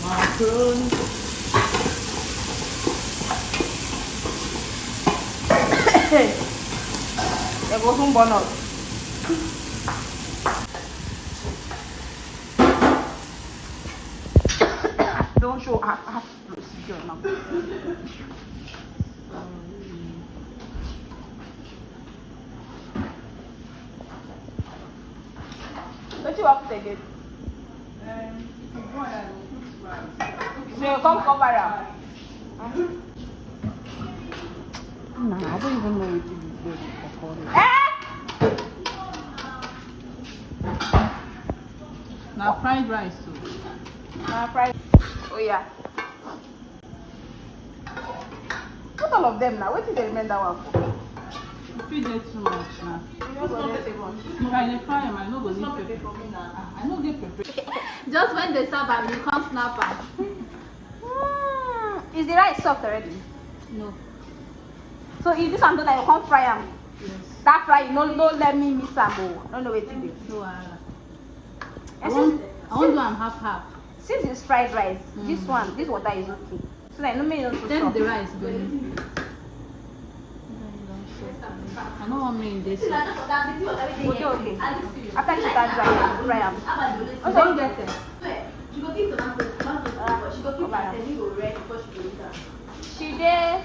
Macaron. There goes one bonus. Don't show half procedure now. What you have to take it? So you come cover up. Nah, I don't even know what it is. Now fried rice too. Fried. Oh yeah. Put all of them now. What did they remember that one for? If you get too much now. If I fry them, I know go need pepper. I know get pepper. Just when they serve and you can't snap am. Is the rice soft already? No. So if this one done, I can't fry them. Yes. That fry, no let me miss them. Oh, no what to do. No. I won't do them half. Since it's fried rice, this water is okay. So that no me not Then the rice going. I don't want me in this. Okay. After you start drying, fry them. Oh, don't get it. She did.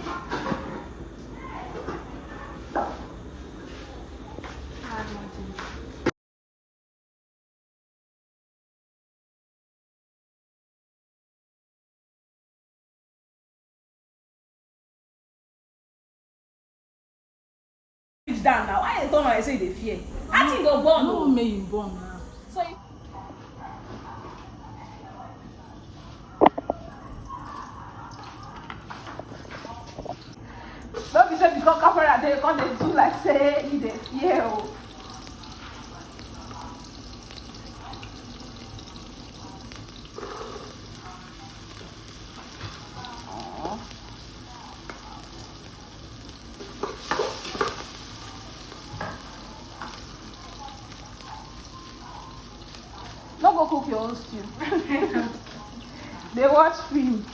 Down now. I told I say they fear. I think go born. No may you born now. So don't be say because camera they come they do like say you dey fear oh. No go cook your own stew. They watch film.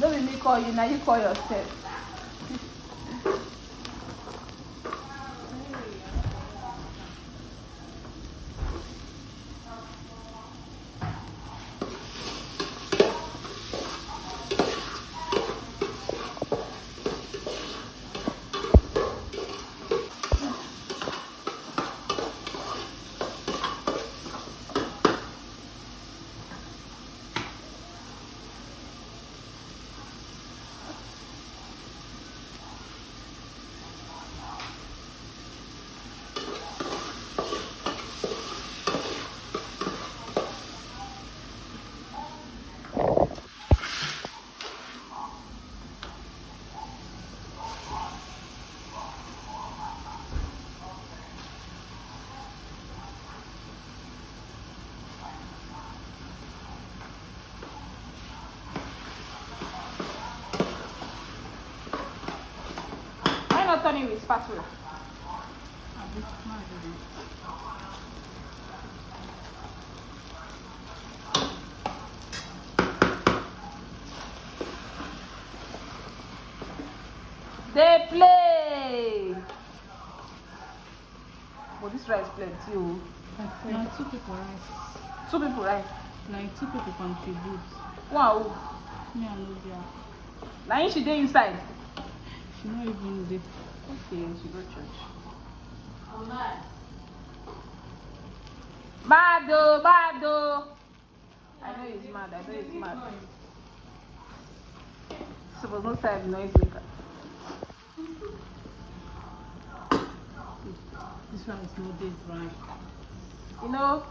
Don't be me call you, now you call yourself. Not turning with spatula. They play. But this rice plenty. Oh. Now 2 people rice. 2 people, right? Like 2 people contribute. Wow. Me and Olivia. Now she dey inside. She not even there. Okay, she go church. Oh my. Bado. I know he's mad. Suppose no time noise maker. This one is no day dry. You know?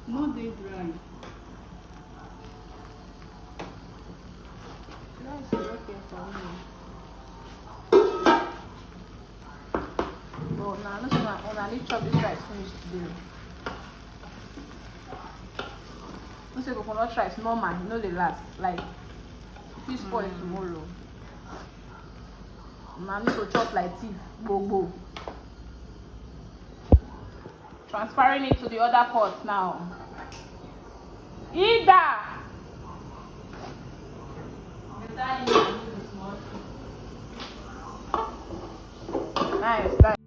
No day dry. No, it's okay for me. Oh, now, listen, I need to chop this rice finish today. people say coconut rice normal, you know they last. Like if you spoil tomorrow. Man need to chop like thief. Go. Transferring it to the other pot now. Ida! Nice.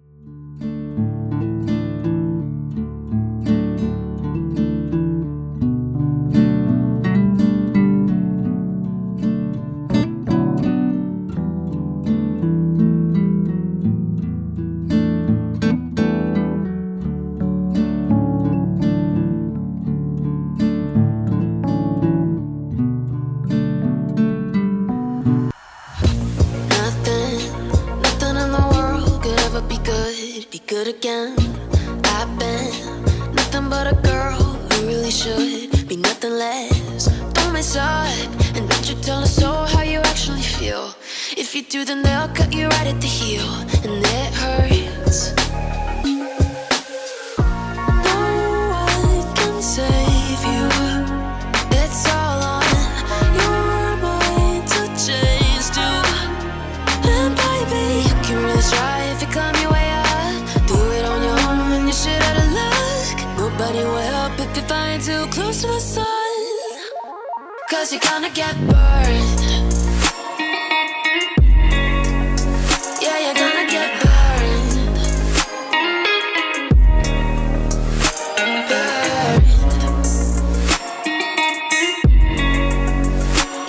Good again. I've been nothing but a girl who really should be nothing less. Don't mess up and don't you tell us so how you actually feel. If you do, then they'll cut you right at the heel, and it hurts. No one can save you. It's all on your mind to change too. And baby, you can really try if you climb your way up. Shit out of luck. Nobody will help if you find too close to the sun. 'Cause you're gonna get burned. Yeah, you're gonna get burned.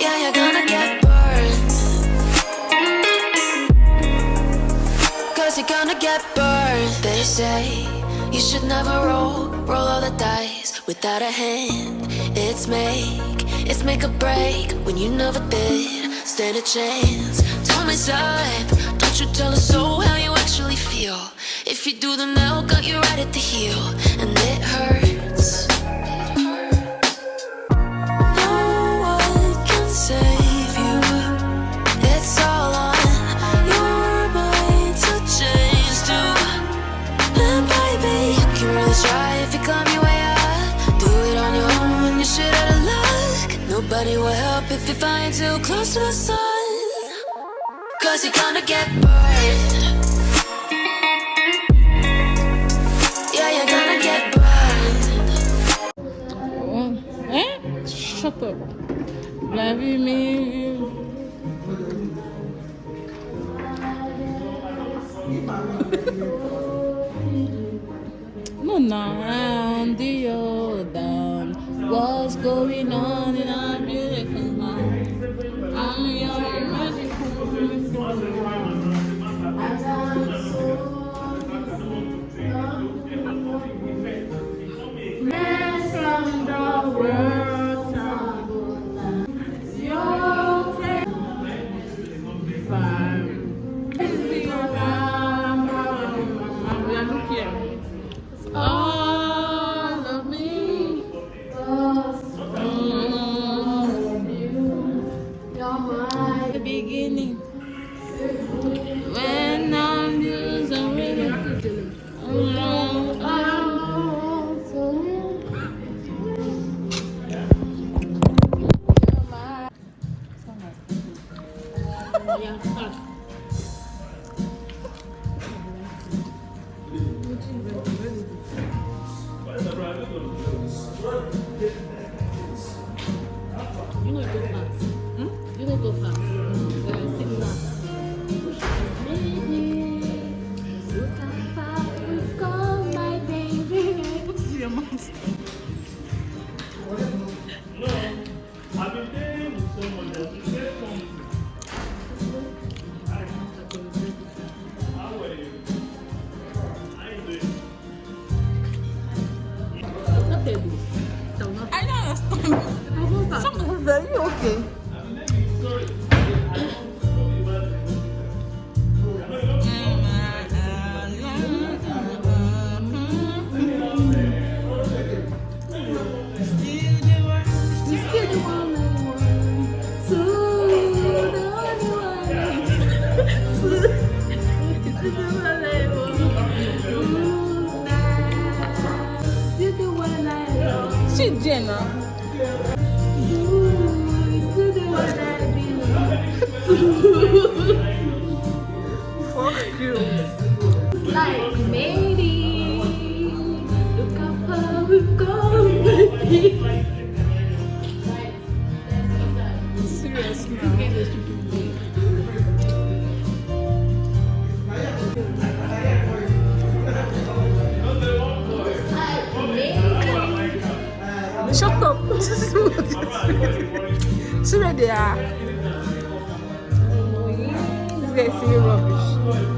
Yeah, you're gonna get burned. 'Cause you're gonna get burned. They say you should never roll all the dice without a hand. It's make or break when you never did stand a chance. Don't mess up, don't you tell us so how you actually feel. If you do, then they'll cut you right at the heel, and it hurts. No one can save you. It's all on your mind to change too. And baby, you can really try if you climb your way up. Do it on your own when you're shit out of luck. Nobody will help if you find too close to the sun. 'Cause you're gonna get burned. Yeah, you're gonna get burned. Shut up. Love me. Around the down. What's going on in our beautiful life? I'm your magical. Man from the world, you'll take fire. Look here. All of me, the beginning. When I'm using rhythm, you know go fast. You know go fast. Sing that. Look how far we've gone, my baby. What is your mouth? No, I've been dating with someone that you said something. How are you? I ain't doing. Not table. I don't understand. Something was very okay. Sorry. She Jenna. Fuck you. Like we made it. Look how far we've gone, baby. Seriously. Shut up. See where they are. This guy is saying rubbish.